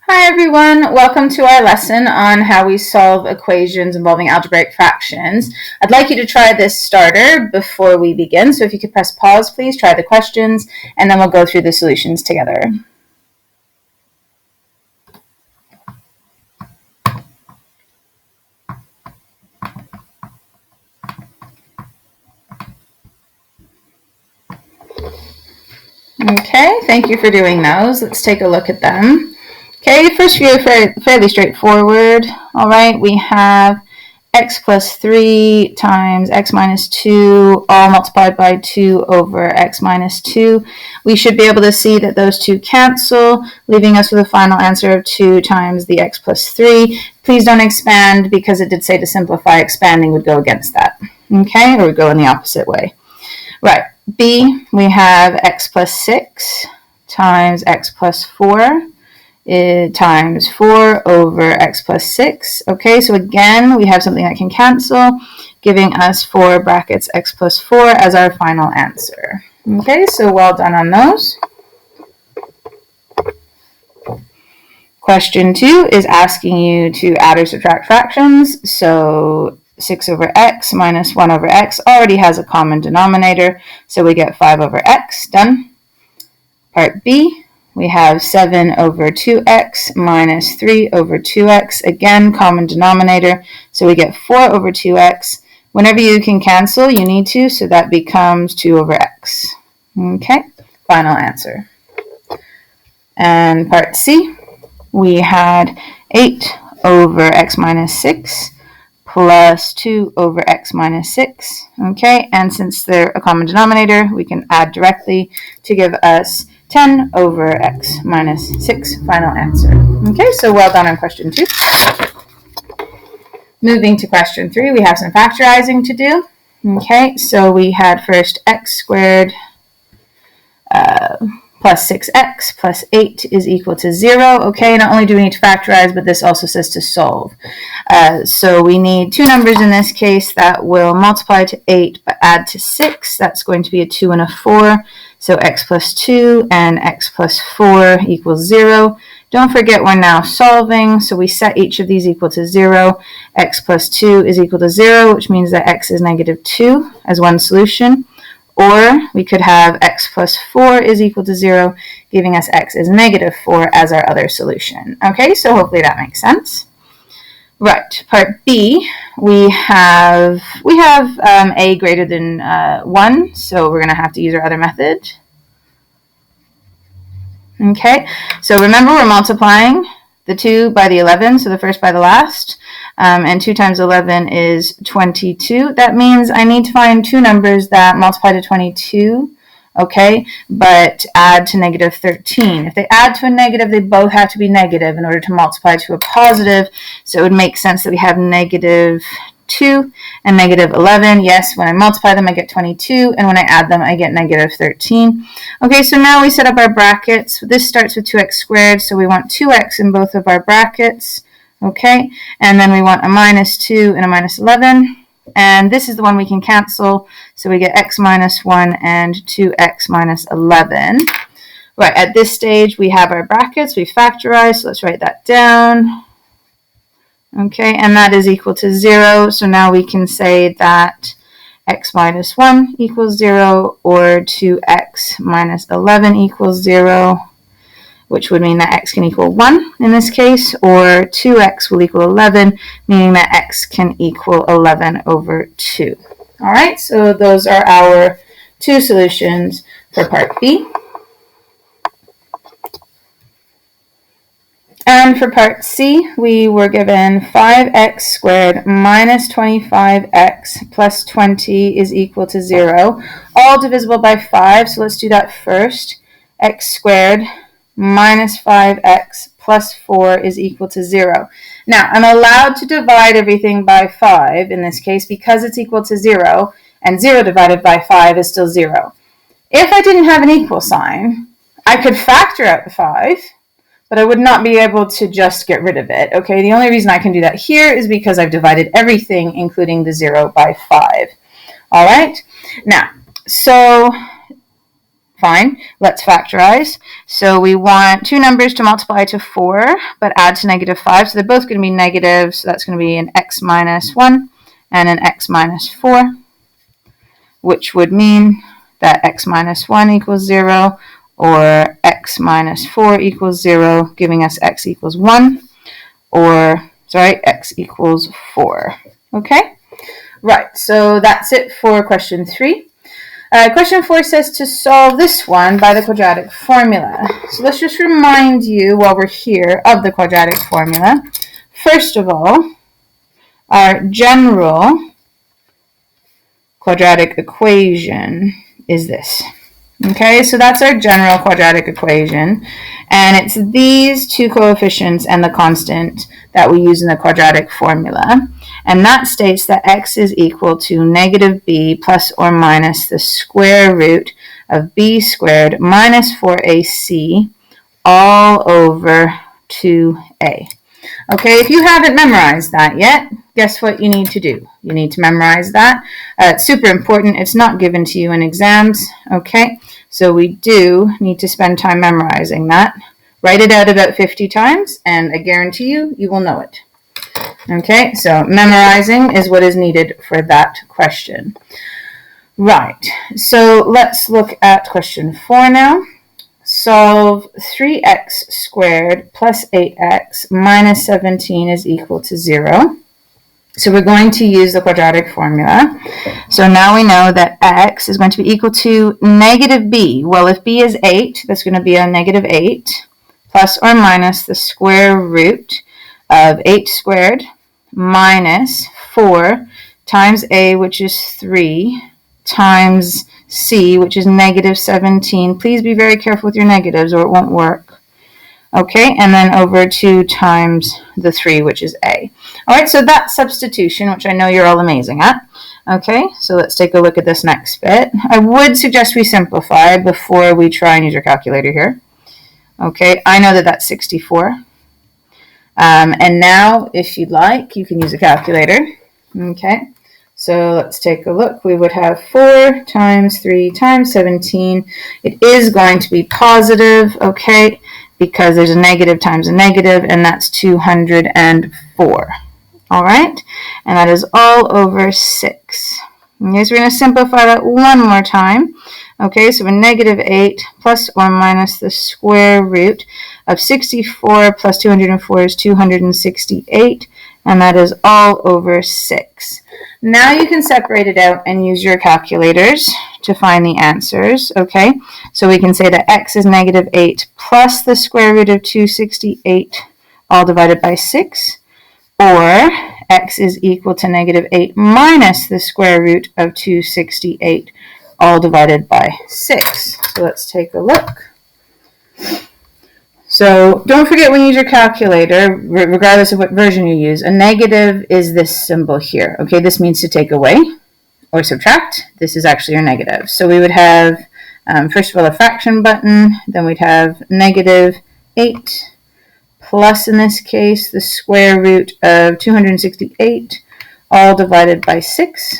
Hi everyone, welcome to our lesson on how we solve equations involving algebraic fractions. I'd like you to try this starter before we begin, so if you could press pause please, try the questions, and then we'll go through the solutions together. Okay, thank you for doing those. Let's take a look at them. Okay, first few are fairly straightforward. All right, we have x plus 3 times x minus 2 all multiplied by 2 over x minus 2. We should be able to see that those two cancel, leaving us with a final answer of 2 times the x plus 3. Please don't expand because it did say to simplify. Expanding would go against that, okay, or would go in the opposite way. Right, b, we have x plus 6 times x plus 4 times 4 over x plus 6. Okay, so again, we have something that can cancel, giving us 4 brackets x plus 4 as our final answer. Okay, so well done on those. Question 2 is asking you to add or subtract fractions. So 6 over x minus 1 over x already has a common denominator, so we get 5 over x. Done. Part B, we have 7 over 2x minus 3 over 2x. Again, common denominator, so we get 4 over 2x. Whenever you can cancel, you need to, so that becomes 2 over x. Okay, final answer. And part C, we had 8 over x minus 6 plus 2 over x minus 6. Okay, and since they're a common denominator, we can add directly to give us 10 over x minus 6, final answer. Okay, so well done on question 2. Moving to question 3, we have some factorizing to do. Okay, so we had first x squared plus 6x plus 8 is equal to 0. Okay, not only do we need to factorize, but this also says to solve. So we need two numbers in this case that will multiply to 8 but add to 6. That's going to be a 2 and a 4. So x plus 2 and x plus 4 equals 0. Don't forget we're now solving, so we set each of these equal to 0. X plus 2 is equal to 0, which means that x is negative 2 as one solution. Or we could have x plus 4 is equal to 0, giving us x is negative 4 as our other solution. Okay, so hopefully that makes sense. Right, part B, we have a greater than 1, so we're going to have to use our other method. Okay, so remember we're multiplying the 2 by the 11, so the first by the last, and 2 times 11 is 22. That means I need to find two numbers that multiply to 22, okay, but add to negative 13. If they add to a negative, they both have to be negative in order to multiply to a positive, so it would make sense that we have negative 2 and negative 11. Yes, when I multiply them, I get 22, and when I add them, I get negative 13. Okay, so now we set up our brackets. This starts with 2x squared, so we want 2x in both of our brackets. Okay, and then we want a minus 2 and a minus 11. And this is the one we can cancel, so we get x minus 1 and 2x minus 11. Right, at this stage, we have our brackets. We've factorized, so let's write that down. Okay, and that is equal to 0, so now we can say that x minus 1 equals 0, or 2x minus 11 equals 0, which would mean that x can equal 1 in this case, or 2x will equal 11, meaning that x can equal 11 over 2. All right, so those are our two solutions for part B. And for part C, we were given 5x squared minus 25x plus 20 is equal to 0, all divisible by 5, so let's do that first. X squared minus 5x plus 4 is equal to 0. Now, I'm allowed to divide everything by 5 in this case because it's equal to 0, and 0 divided by 5 is still 0. If I didn't have an equal sign, I could factor out the 5, but I would not be able to just get rid of it. Okay, the only reason I can do that here is because I've divided everything, including the 0, by 5. All right, now, so Fine, let's factorize. So we want two numbers to multiply to 4, but add to -5. So they're both going to be negative. So that's going to be an x minus 1 and an x minus 4, which would mean that x minus 1 equals 0, or x minus 4 equals 0, giving us x equals 1, or, x equals 4. Okay? Right, so that's it for question 3. Question 4 says to solve this one by the quadratic formula. So let's just remind you while we're here of the quadratic formula. First of all, our general quadratic equation is this. Okay, so that's our general quadratic equation, and it's these two coefficients and the constant that we use in the quadratic formula, and that states that x is equal to negative b plus or minus the square root of b squared minus 4ac all over 2a. Okay, if you haven't memorized that yet, guess what you need to do? You need to memorize that. It's super important. It's not given to you in exams, okay? So we do need to spend time memorizing that. Write it out about 50 times, and I guarantee you, you will know it. Okay, so memorizing is what is needed for that question. Right, so let's look at question 4 now. Solve 3x squared plus 8x minus 17 is equal to 0. So we're going to use the quadratic formula. So now we know that x is going to be equal to negative b. Well, if b is 8, that's going to be a negative 8 plus or minus the square root of 8 squared minus 4 times a, which is 3, times c, which is negative 17. Please be very careful with your negatives or it won't work. Okay, and then over 2 times the 3, which is a. All right, so that's substitution, which I know you're all amazing at. Okay, so let's take a look at this next bit. I would suggest we simplify before we try and use your calculator here. Okay, I know that that's 64. And now, if you'd like, you can use a calculator. Okay, so let's take a look. We would have 4 times 3 times 17. It is going to be positive, okay, because there's a negative times a negative, and that's 204. All right, and that is all over 6. Okay, so we're going to simplify that one more time. Okay, so we're negative 8 plus or minus the square root of 64 plus 204 is 268, and that is all over 6. Now you can separate it out and use your calculators to find the answers, okay? So we can say that x is negative 8 plus the square root of 268 all divided by 6, or x is equal to negative 8 minus the square root of 268 all divided by 6. So let's take a look. So don't forget when you use your calculator, regardless of what version you use, a negative is this symbol here. Okay, this means to take away or subtract. This is actually your negative. So we would have, first of all, a fraction button. Then we'd have negative 8 plus, in this case, the square root of 268 all divided by 6.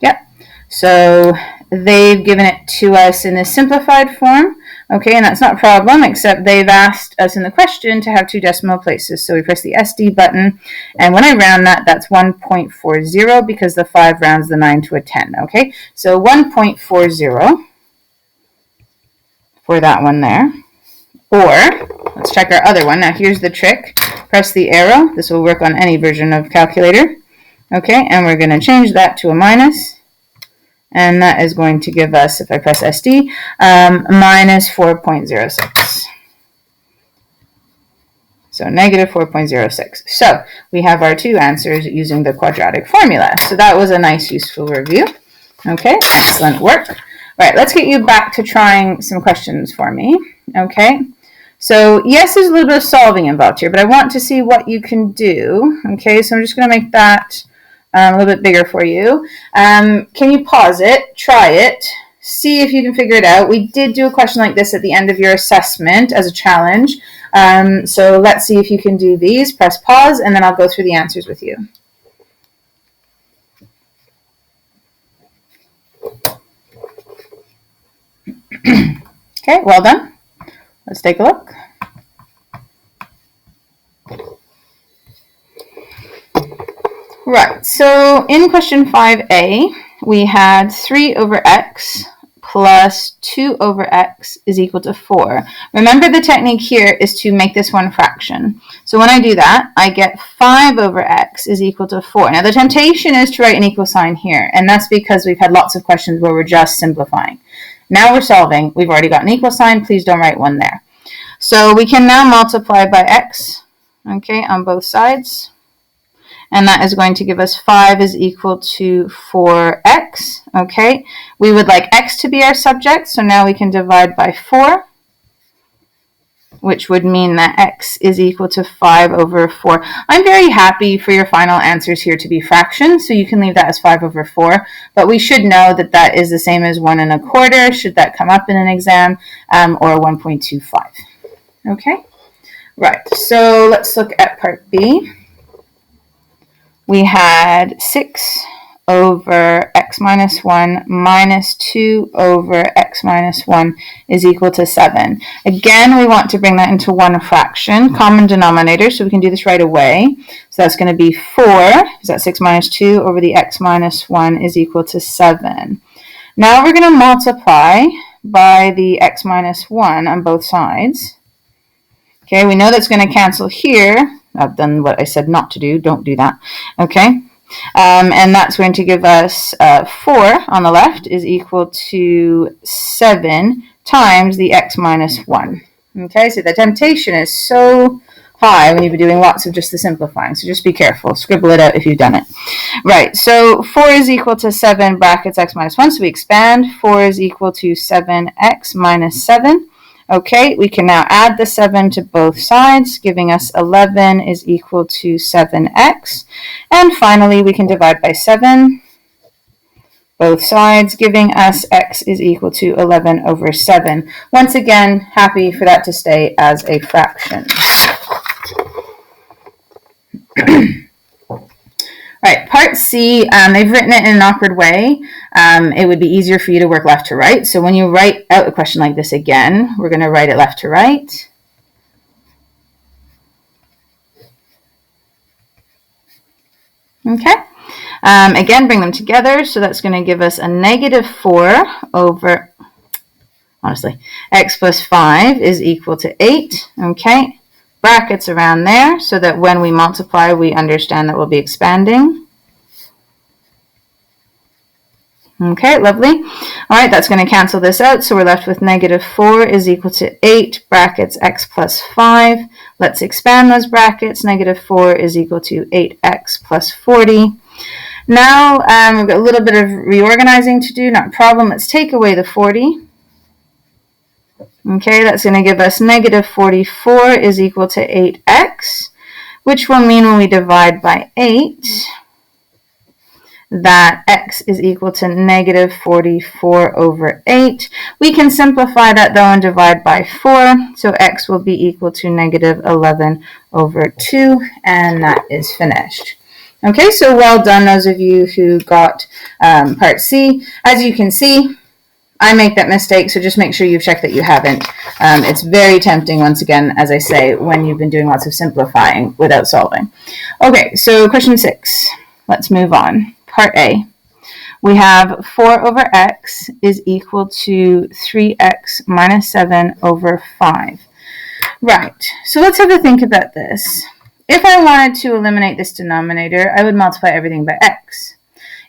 Yep. So they've given it to us in this simplified form. Okay, and that's not a problem, except they've asked us in the question to have 2 decimal places. So we press the SD button, and when I round that, that's 1.40 because the 5 rounds the 9 to a 10. Okay, so 1.40 for that one there. Or, let's check our other one. Now here's the trick. Press the arrow. This will work on any version of calculator. Okay, and we're going to change that to a minus. And that is going to give us, if I press SD, minus 4.06. So negative 4.06. So we have our 2 answers using the quadratic formula. So that was a nice, useful review. Okay, excellent work. All right, let's get you back to trying some questions for me. Okay, so yes, there's a little bit of solving involved here, but I want to see what you can do. Okay, so I'm just going to make that a little bit bigger for you. Can you pause it, try it, see if you can figure it out? We did do a question like this at the end of your assessment as a challenge. So let's see if you can do these. Press pause, and then I'll go through the answers with you. Okay, well done. Let's take a look. Right, so in question 5a, we had 3 over x plus 2 over x is equal to 4. Remember, the technique here is to make this one fraction. So when I do that, I get 5 over x is equal to 4. Now the temptation is to write an equal sign here, and that's because we've had lots of questions where we're just simplifying. Now we're solving. We've already got an equal sign. Please don't write one there. So we can now multiply by x, okay, on both sides. And that is going to give us 5 is equal to 4x, okay? We would like x to be our subject, so now we can divide by 4, which would mean that x is equal to 5 over 4. I'm very happy for your final answers here to be fractions, so you can leave that as 5 over 4, but we should know that that is the same as 1 1/4, should that come up in an exam, or 1.25, okay? Right, so let's look at part B. We had 6 over x minus 1 minus 2 over x minus 1 is equal to 7. Again, we want to bring that into one fraction, common denominator, so we can do this right away. So that's going to be 4, is that 6 minus 2 over the x minus 1 is equal to 7. Now we're going to multiply by the x minus 1 on both sides. Okay, we know that's going to cancel here. I've done what I said not to do. Don't do that. Okay, and that's going to give us 4 on the left is equal to 7 times the x minus 1. Okay, so the temptation is so high when you've been doing lots of just the simplifying. So just be careful. Scribble it out if you've done it. Right, so 4 is equal to 7 brackets x minus 1. So we expand. 4 is equal to 7x minus 7. Okay, we can now add the 7 to both sides, giving us 11 is equal to 7x. And finally, we can divide by 7, both sides, giving us x is equal to 11 over 7. Once again, happy for that to stay as a fraction. Right, part C, they've written it in an awkward way. It would be easier for you to work left to right. So when you write out a question like this again, we're going to write it left to right. Okay. Again, bring them together. So that's going to give us a negative 4 over, honestly, x plus 5 is equal to 8. Okay. Brackets around there so that when we multiply, we understand that we'll be expanding. Okay, lovely. All right, that's going to cancel this out. So we're left with negative 4 is equal to 8 brackets x plus 5. Let's expand those brackets. Negative 4 is equal to 8x plus 40. Now we've got a little bit of reorganizing to do, not a problem. Let's take away the 40. Okay, that's going to give us negative 44 is equal to 8x, which will mean when we divide by 8, that x is equal to negative 44 over 8. We can simplify that though and divide by 4, so x will be equal to negative 11 over 2, and that is finished. Okay, so well done those of you who got part C. As you can see, I make that mistake, so just make sure you've checked that you haven't. It's very tempting, once again, as I say, when you've been doing lots of simplifying without solving. Okay, so question 6. Let's move on. Part A. We have 4 over x is equal to 3x minus 7 over 5. Right, so let's have a think about this. If I wanted to eliminate this denominator, I would multiply everything by x.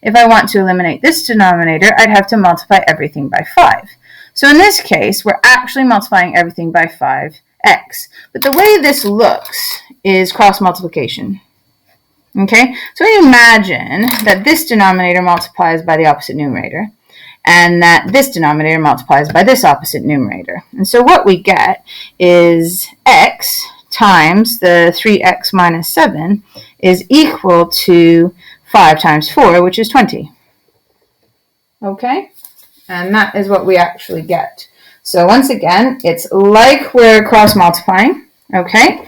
If I want to eliminate this denominator, I'd have to multiply everything by 5. So in this case, we're actually multiplying everything by 5x. But the way this looks is cross multiplication. Okay, so imagine that this denominator multiplies by the opposite numerator, and that this denominator multiplies by this opposite numerator. And so what we get is x times the 3x minus 7 is equal to 5 times 4, which is 20. Okay, and that is what we actually get. So once again, it's like we're cross multiplying. Okay,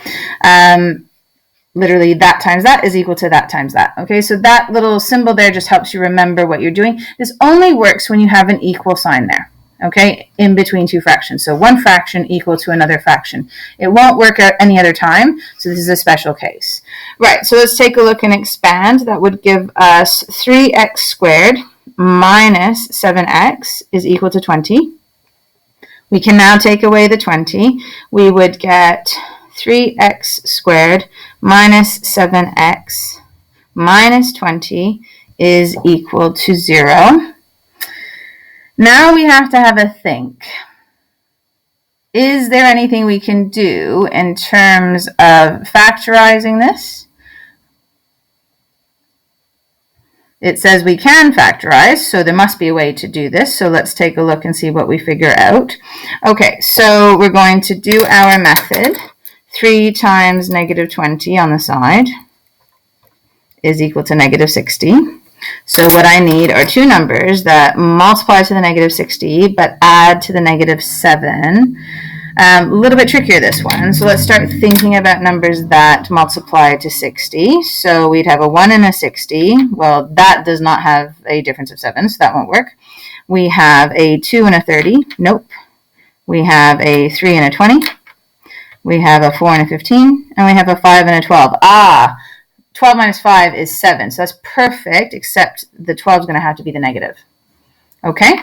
literally that times that is equal to that times that. Okay, so that little symbol there just helps you remember what you're doing. This only works when you have an equal sign there. okay, in between two fractions. So one fraction equal to another fraction. It won't work out any other time, so this is a special case. Right, so let's take a look and expand. That would give us 3x squared minus 7x is equal to 20. We can now take away the 20. We would get 3x squared minus 7x minus 20 is equal to 0. Now we have to have a think. Is there anything we can do in terms of factorizing this? It says we can factorize, so there must be a way to do this. So let's take a look and see what we figure out. Okay, so we're going to do our method. 3 times negative 20 on the side is equal to negative 60. So what I need are two numbers that multiply to the negative 60 but add to the negative 7. A little bit trickier, this one. So let's start thinking about numbers that multiply to 60. So we'd have a 1 and a 60. Well, that does not have a difference of 7, so that won't work. We have a 2 and a 30. Nope. We have a 3 and a 20. We have a 4 and a 15. And we have a 5 and a 12. 12 minus 5 is 7. So that's perfect, except the 12 is going to have to be the negative. Okay?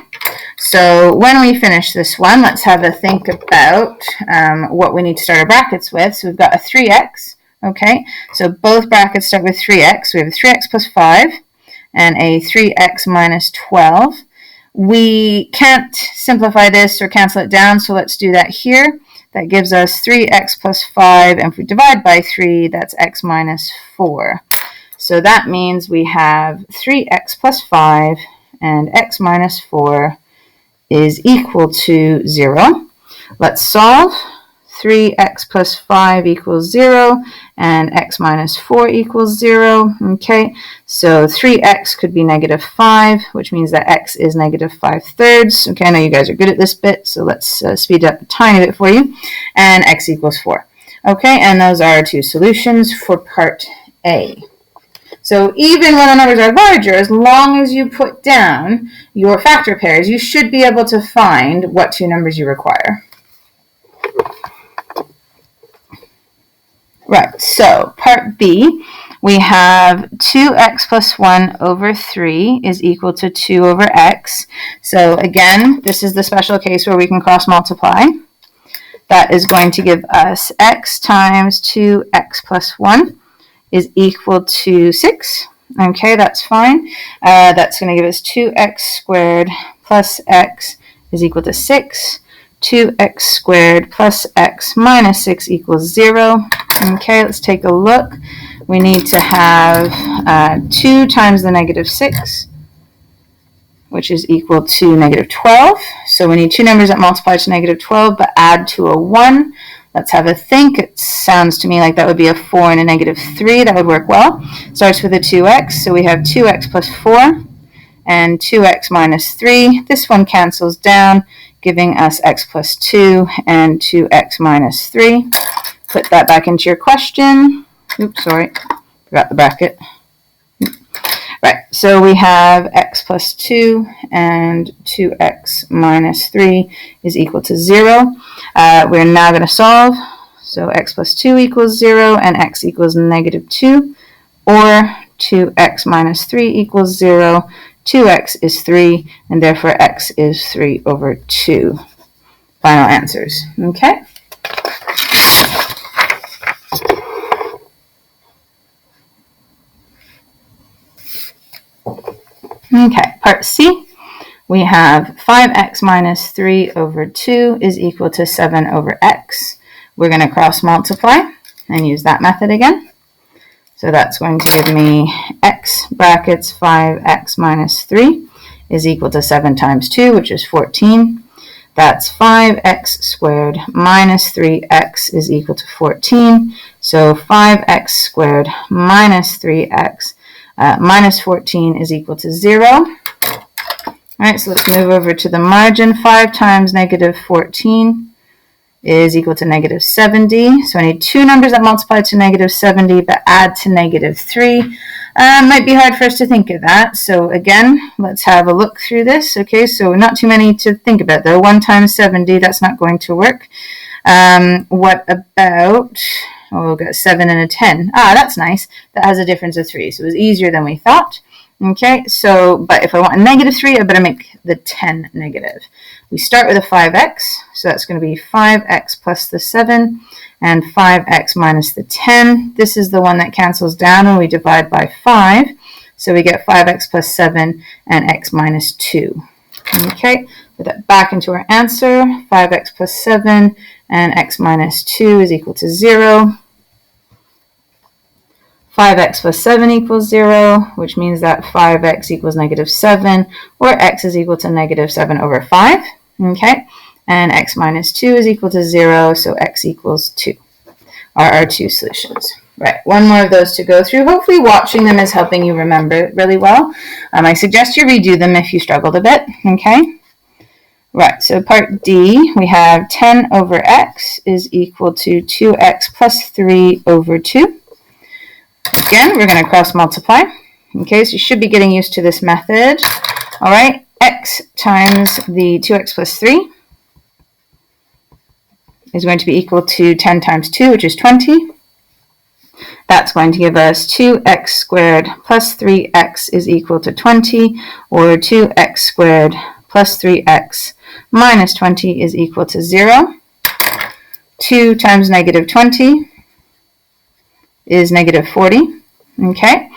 So when we finish this one, let's have a think about what we need to start our brackets with. So we've got a 3x, okay? So both brackets start with 3x. We have a 3x plus 5 and a 3x minus 12. We can't simplify this or cancel it down, so let's do that here. That gives us 3x plus 5, and if we divide by 3, that's x minus 4. So that means we have 3x plus 5 and x minus 4 is equal to 0. Let's solve. 3x plus 5 equals 0, and x minus 4 equals 0. Okay, so 3x could be negative 5, which means that x is negative 5/3. Okay, I know you guys are good at this bit, so let's speed it up a tiny bit for you. And x equals 4. Okay, and those are our two solutions for part A. So even when the numbers are larger, as long as you put down your factor pairs, you should be able to find what two numbers you require. Right, so part B, we have 2x plus 1 over 3 is equal to 2 over x. So again, this is the special case where we can cross multiply. That is going to give us x times 2x plus 1 is equal to 6. Okay, that's fine. That's going to give us 2x squared plus x is equal to 6. 2x squared plus x minus 6 equals 0. Okay, let's take a look. We need to have 2 times the negative 6, which is equal to negative 12. So we need two numbers that multiply to negative 12 but add to a 1. Let's have a think. It sounds to me like that would be a 4 and a negative 3. That would work well. Starts with a 2x, so we have 2x plus 4 and 2x minus 3. This one cancels down, giving us x plus 2 and 2x minus 3. Put that back into your question. Oops, sorry. Forgot the bracket. Right, so we have x plus 2 and 2x minus 3 is equal to 0. We're now going to solve. So x plus 2 equals 0 and x equals negative 2. Or 2x minus 3 equals 0. 2x is 3, and therefore x is 3 over 2. Final answers. Okay? Okay, part C, we have 5x minus 3 over 2 is equal to 7 over x. We're going to cross multiply and use that method again. So that's going to give me x brackets 5x minus 3 is equal to 7 times 2, which is 14. That's 5x squared minus 3x is equal to 14. So 5x squared minus 3x minus 14 is equal to 0. All right, so let's move over to the margin. 5 times negative 14 is equal to negative 70. So I need two numbers that multiply to negative 70 but add to negative 3. Might be hard for us to think of that. So again, let's have a look through this. Okay, so not too many to think about though. 1 times 70, that's not going to work. What about, we've got 7 and a 10. That's nice. That has a difference of 3. So it was easier than we thought. Okay, so, but if I want a negative 3, I better make the 10 negative. We start with a 5x, so that's going to be 5x plus the 7 and 5x minus the 10. This is the one that cancels down when we divide by 5. So we get 5x plus 7 and x minus 2. Okay, put that back into our answer. 5x plus 7 and x minus 2 is equal to 0. 5x plus 7 equals 0, which means that 5x equals negative 7, or x is equal to negative 7 over 5. Okay, and x minus 2 is equal to 0, so x equals 2 are our two solutions. Right, one more of those to go through. Hopefully watching them is helping you remember it really well. I suggest you redo them if you struggled a bit, okay? Right, so part D, we have 10 over x is equal to 2x plus 3 over 2. Again, we're going to cross multiply. Okay, so you should be getting used to this method. All right, x times the 2x plus 3 is going to be equal to 10 times 2, which is 20. That's going to give us 2x squared plus 3x is equal to 20, or 2x squared plus 3x minus 20 is equal to 0. 2 times negative 20 is negative 40. Okay,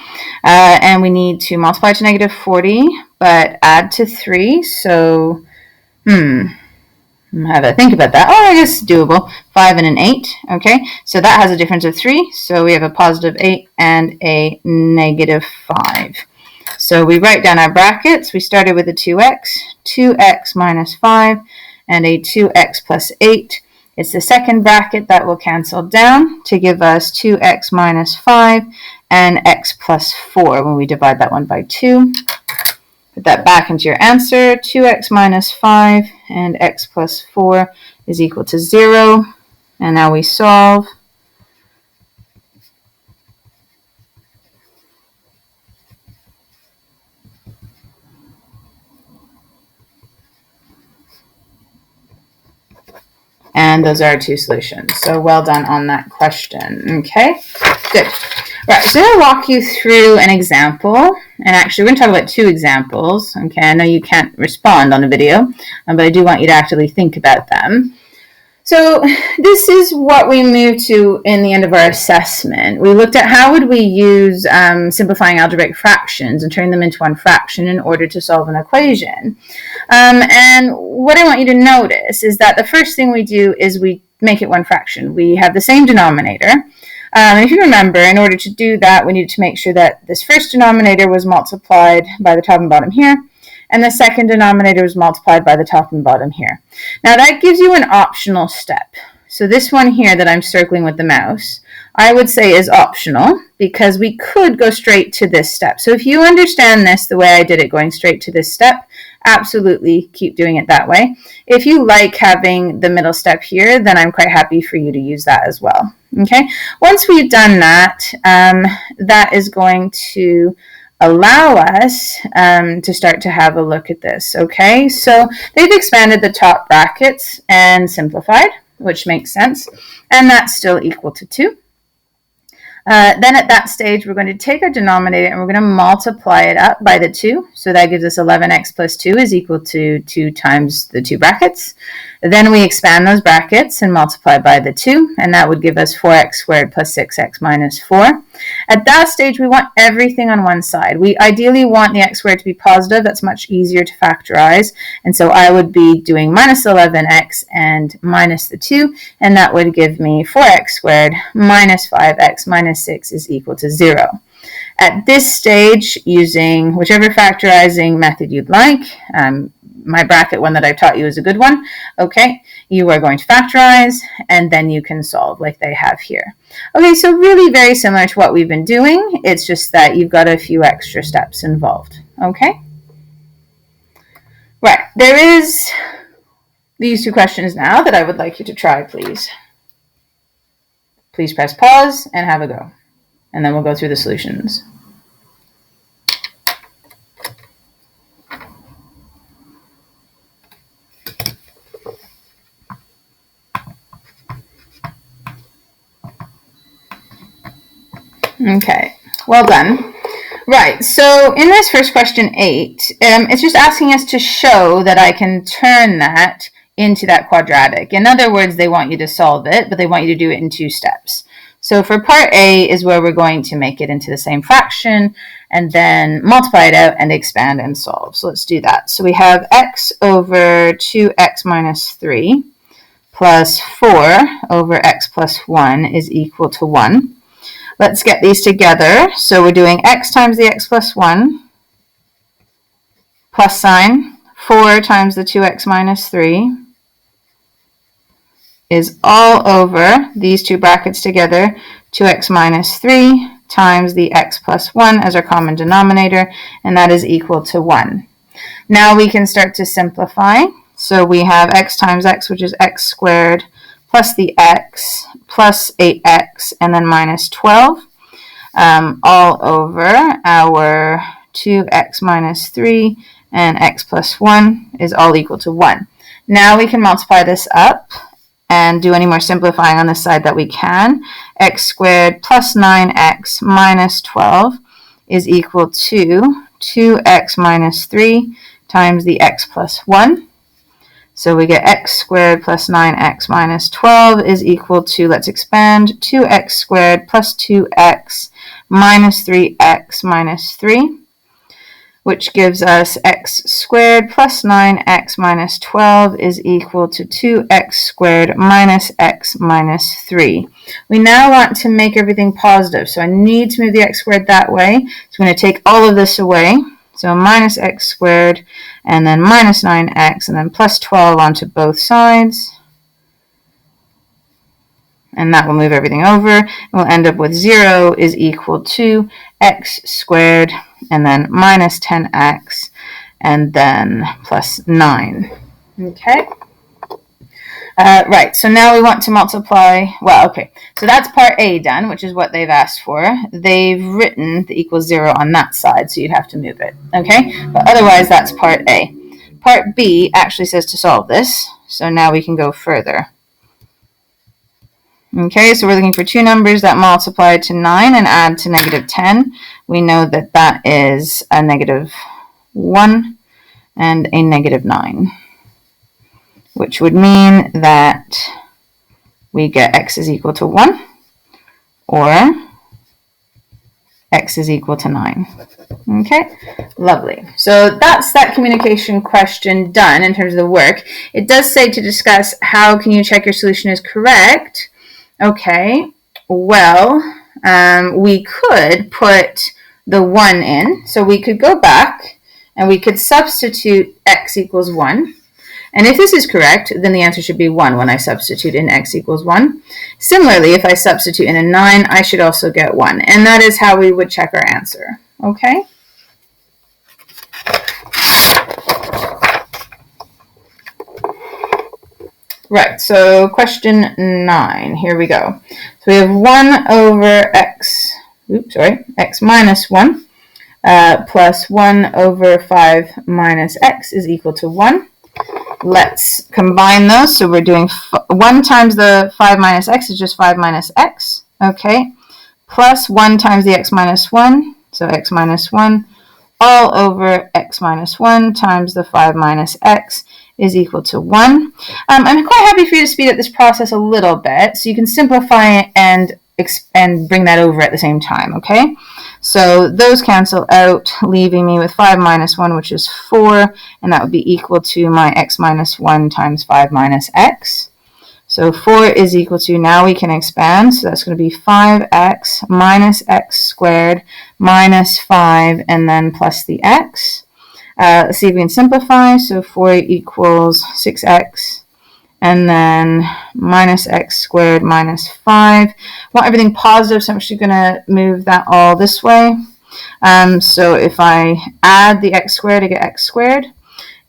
and we need to multiply to negative 40, but add to 3, so, how do I think about that? I guess doable. 5 and an 8, okay, so that has a difference of 3, so we have a positive 8 and a negative 5. So we write down our brackets. We started with a 2x minus 5, and a 2x plus 8. It's the second bracket that will cancel down to give us 2x minus 5 and x plus 4 when we divide that one by 2. Put that back into your answer. 2x minus 5 and x plus 4 is equal to 0. And now we solve. And those are our two solutions. So well done on that question. Okay, good. Right, so I'm going to walk you through an example. And actually, we're going to talk about two examples. Okay, I know you can't respond on the video, but I do want you to actually think about them. So this is what we moved to in the end of our assessment. We looked at how would we use simplifying algebraic fractions and turn them into one fraction in order to solve an equation. And what I want you to notice is that the first thing we do is we make it one fraction. We have the same denominator. And if you remember, in order to do that, we needed to make sure that this first denominator was multiplied by the top and bottom here, and the second denominator was multiplied by the top and bottom here. Now that gives you an optional step. So this one here that I'm circling with the mouse, I would say is optional because we could go straight to this step. So if you understand this the way I did it, going straight to this step, absolutely keep doing it that way. If you like having the middle step here, then I'm quite happy for you to use that as well. Okay, once we've done that, that is going to allow us to start to have a look at this. Okay, so they've expanded the top brackets and simplified, which makes sense, and that's still equal to 2. Then at that stage, we're going to take our denominator and we're going to multiply it up by the 2. So that gives us 11x plus 2 is equal to 2 times the two brackets. Then we expand those brackets and multiply by the 2, and that would give us 4x squared plus 6x minus 4. At that stage, we want everything on one side. We ideally want the x squared to be positive. That's much easier to factorize. And so I would be doing minus 11x and minus the 2, and that would give me 4x squared minus 5x minus 6 is equal to 0. At this stage, using whichever factorizing method you'd like, my bracket one that I've taught you is a good one. Okay, you are going to factorize and then you can solve like they have here. Okay, so really very similar to what we've been doing. It's just that you've got a few extra steps involved. Okay, right, there's these two questions now that I would like you to try, please. Please press pause and have a go. And then we'll go through the solutions. Okay, well done. Right, so in this first question 8, it's just asking us to show that I can turn that into that quadratic. In other words, they want you to solve it, but they want you to do it in 2 steps. So for part A is where we're going to make it into the same fraction and then multiply it out and expand and solve. So let's do that. So we have x over 2x minus 3 plus 4 over x plus 1 is equal to 1. Let's get these together. So we're doing x times the x plus 1 plus sign 4 times the 2x minus 3 is all over these two brackets together, 2x minus 3 times the x plus 1 as our common denominator, and that is equal to 1. Now we can start to simplify. So we have x times x, which is x squared, plus the x, plus 8x, and then minus 12, all over our 2x minus 3 and x plus 1 is all equal to 1. Now we can multiply this up and do any more simplifying on this side that we can. X squared plus 9x minus 12 is equal to 2x minus 3 times the x plus 1. So we get x squared plus 9x minus 12 is equal to, let's expand, 2x squared plus 2x minus 3x minus 3, which gives us x squared plus 9x minus 12 is equal to 2x squared minus x minus 3. We now want to make everything positive, so I need to move the x squared that way. So I'm going to take all of this away. So minus x squared, and then minus 9x, and then plus 12 onto both sides. And that will move everything over. And we'll end up with 0 is equal to x squared, and then minus 10x, and then plus 9. Okay? Right, so now we want to multiply, well, okay, so that's part A done, which is what they've asked for. They've written the equals 0 on that side, so you'd have to move it, okay? But otherwise, that's part A. Part B actually says to solve this, so now we can go further. Okay, so we're looking for two numbers that multiply to 9 and add to negative 10. We know that that is a negative 1 and a negative 9. Which would mean that we get x is equal to 1 or x is equal to 9. Okay, lovely. So that's that communication question done in terms of the work. It does say to discuss how can you check your solution is correct. Okay, well, we could put the 1 in. So we could go back and we could substitute x equals 1. And if this is correct, then the answer should be 1 when I substitute in x equals 1. Similarly, if I substitute in a 9, I should also get 1. And that is how we would check our answer. Okay? Right, so question 9. Here we go. So we have 1 over x minus 1 plus 1 over 5 minus x is equal to 1. Let's combine those. So we're doing 1 times the 5 minus x is just 5 minus x. Okay. Plus 1 times the x minus 1. So x minus 1 all over x minus 1 times the 5 minus x is equal to 1. I'm quite happy for you to speed up this process a little bit so you can simplify it and bring that over at the same time, okay? So those cancel out, leaving me with 5 minus 1, which is 4, and that would be equal to my x minus 1 times 5 minus x. So 4 is equal to, now we can expand, so that's going to be 5x minus x squared minus 5, and then plus the x. Let's see if we can simplify. So 4 equals 6x, and then minus x squared minus 5. I want everything positive, so I'm actually going to move that all this way. So if I add the x squared, I get x squared.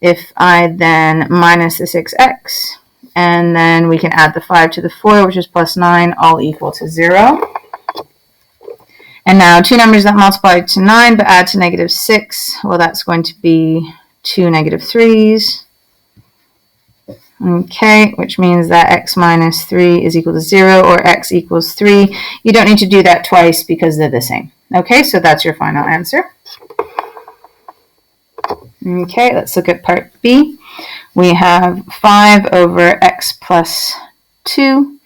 if I then minus the 6x, and then we can add the 5 to the 4, which is plus 9, all equal to 0. And now two numbers that multiply to 9 but add to negative 6, well, that's going to be two negative 3's. Okay, which means that x minus 3 is equal to 0, or x equals 3. You don't need to do that twice because they're the same. Okay, so that's your final answer. Okay, let's look at part B. We have 5 over x plus 2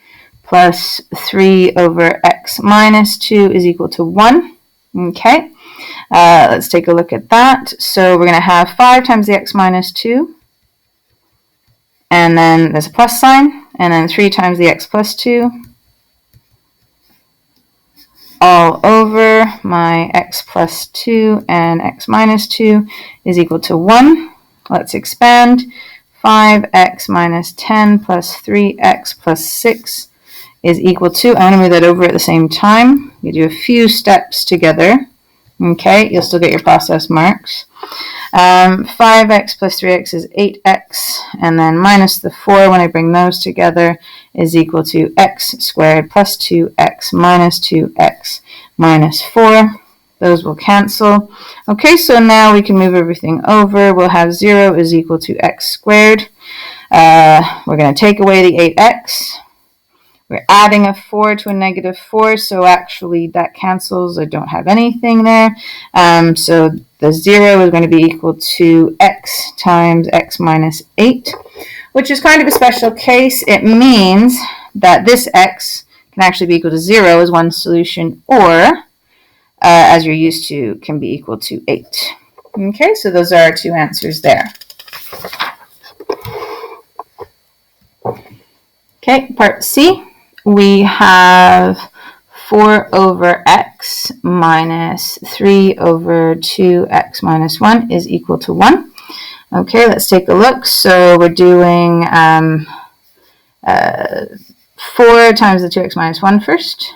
plus 3 over x minus 2 is equal to 1. Okay, let's take a look at that. So we're going to have 5 times the x minus 2, and then there's a plus sign, and then 3 times the x plus 2, all over my x plus 2 and x minus 2 is equal to 1. Let's expand. 5x minus 10 plus 3x plus 6 is equal to, I want to move that over at the same time. You do a few steps together. Okay, you'll still get your process marks. 5x plus 3x is 8x, and then minus the 4 when I bring those together is equal to x squared plus 2x minus 2x minus 4. Those will cancel. Okay, so now we can move everything over. We'll have 0 is equal to x squared. We're going to take away the 8x. We're adding a 4 to a negative 4, so actually that cancels. I don't have anything there. So the 0 is going to be equal to x times x minus 8, which is kind of a special case. It means that this x can actually be equal to 0 as one solution, or, as you're used to, can be equal to 8. Okay, so those are our two answers there. Okay, part C. We have 4 over x minus 3 over 2x minus 1 is equal to 1. Okay, let's take a look. So we're doing 4 times the 2x minus 1 first.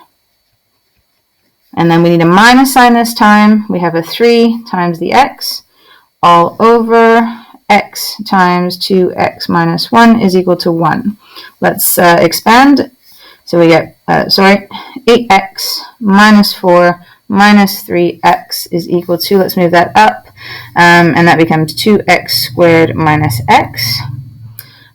And then we need a minus sign this time. We have a 3 times the x all over x times 2x minus 1 is equal to 1. Let's expand. So we get, 8x minus 4 minus 3x is equal to, let's move that up, and that becomes 2x squared minus x.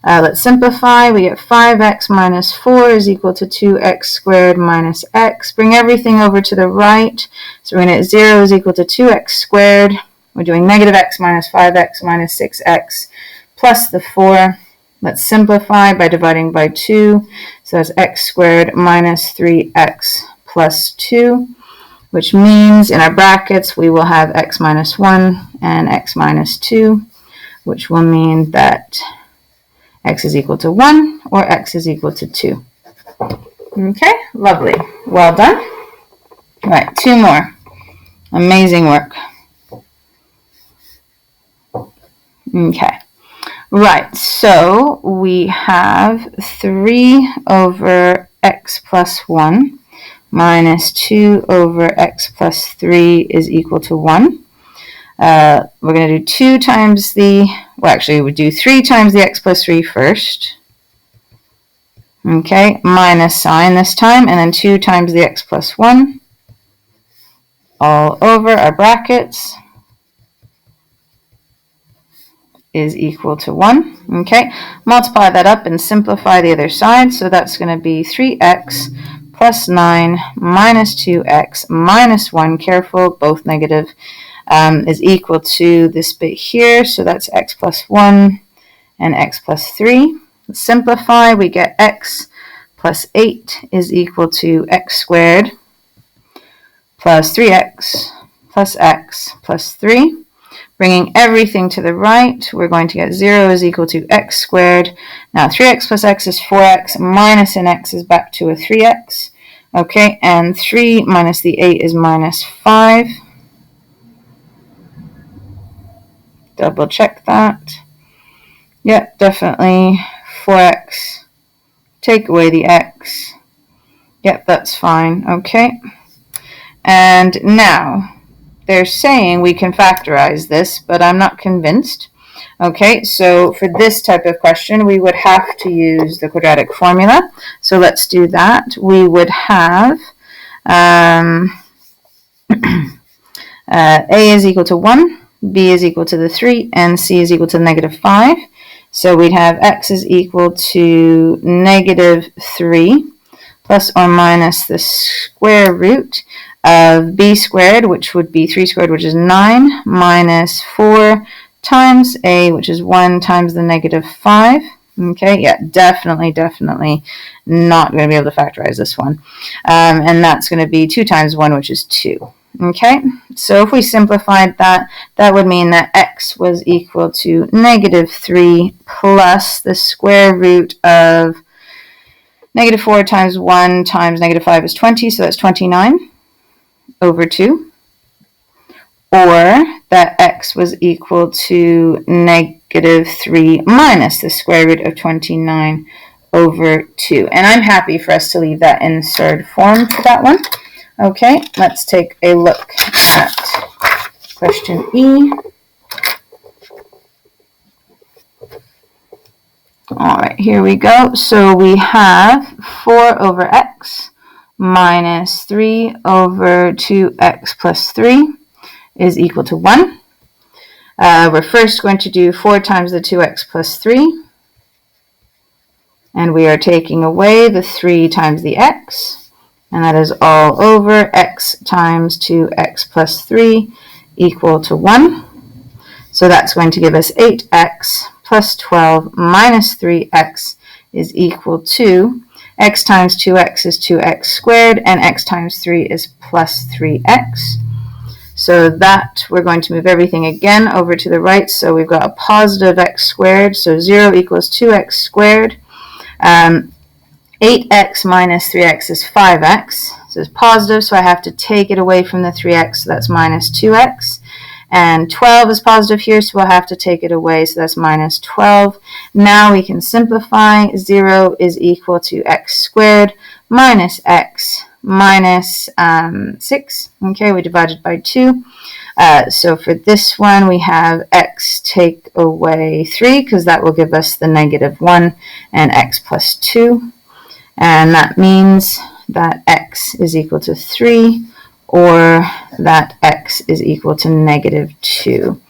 Let's simplify. We get 5x minus 4 is equal to 2x squared minus x. Bring everything over to the right. So we're going to get 0 is equal to 2x squared. We're doing negative x minus 5x minus 6x plus the 4. Let's simplify by dividing by 2. So that's x squared minus 3x plus 2, which means in our brackets we will have x minus 1 and x minus 2, which will mean that x is equal to 1 or x is equal to 2. Okay, lovely. Well done. All right, 2 more. Amazing work. Okay. Right, so we have 3 over x plus 1 minus 2 over x plus 3 is equal to 1. We're going to do 2 times the, well, actually, we do 3 times the x plus 3 first. Okay, minus sign this time, and then 2 times the x plus 1 all over our brackets is equal to 1. Okay, multiply that up and simplify the other side. So that's going to be 3x plus 9 minus 2x minus 1, careful, both negative, is equal to this bit here. So that's x plus 1 and x plus 3. Let's simplify. We get x plus 8 is equal to x squared plus 3x plus x plus 3. Bringing everything to the right, we're going to get 0 is equal to x squared. Now 3x plus x is 4x, minus an x is back to a 3x. Okay, and 3 minus the 8 is minus 5. Double check that. Yep, definitely 4x. Take away the x. Yep, that's fine. Okay. And now, they're saying we can factorize this, but I'm not convinced. Okay, so for this type of question, we would have to use the quadratic formula. So let's do that. We would have A is equal to 1, B is equal to the 3, and C is equal to negative 5. So we'd have X is equal to negative 3 plus or minus the square root of B squared, which would be 3 squared, which is 9, minus 4 times A, which is 1 times the negative 5. Okay, yeah, definitely not going to be able to factorize this one. And that's going to be 2 times 1, which is 2. Okay, so if we simplified that, that would mean that X was equal to negative 3 plus the square root of negative 4 times 1 times negative 5 is 20, so that's 29 over 2. Or that X was equal to negative 3 minus the square root of 29 over 2. And I'm happy for us to leave that in third form for that one. Okay, let's take a look at question E. All right, here we go. So we have 4 over x minus 3 over 2x plus 3 is equal to 1. We're first going to do 4 times the 2x plus 3. And we are taking away the 3 times the x. And that is all over x times 2x plus 3 equal to 1. So that's going to give us 8x plus 12 minus 3x is equal to x times 2x is 2x squared, and x times 3 is plus 3x. So that we're going to move everything again over to the right. So we've got a positive x squared, so 0 equals 2x squared. 8x minus 3x is 5x. So it's positive, so I have to take it away from the 3x, so that's minus 2x. And 12 is positive here, so we'll have to take it away, so that's minus 12. Now we can simplify. 0 is equal to x squared minus x minus 6. Okay, we divided by 2. So for this one, we have x take away 3, because that will give us the negative 1, and x plus 2. And that means that x is equal to 3, or that x is equal to negative 2.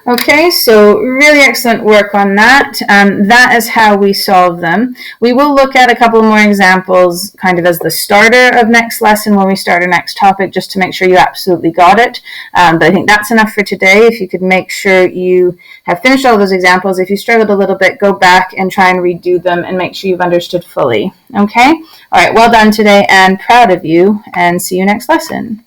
Okay, so really excellent work on that. That is how we solve them. We will look at a couple more examples kind of as the starter of next lesson when we start our next topic, just to make sure you absolutely got it. But I think that's enough for today. If you could make sure you have finished all those examples. If you struggled a little bit, go back and try and redo them and make sure you've understood fully. Okay? All right, well done today, and proud of you, and see you next lesson.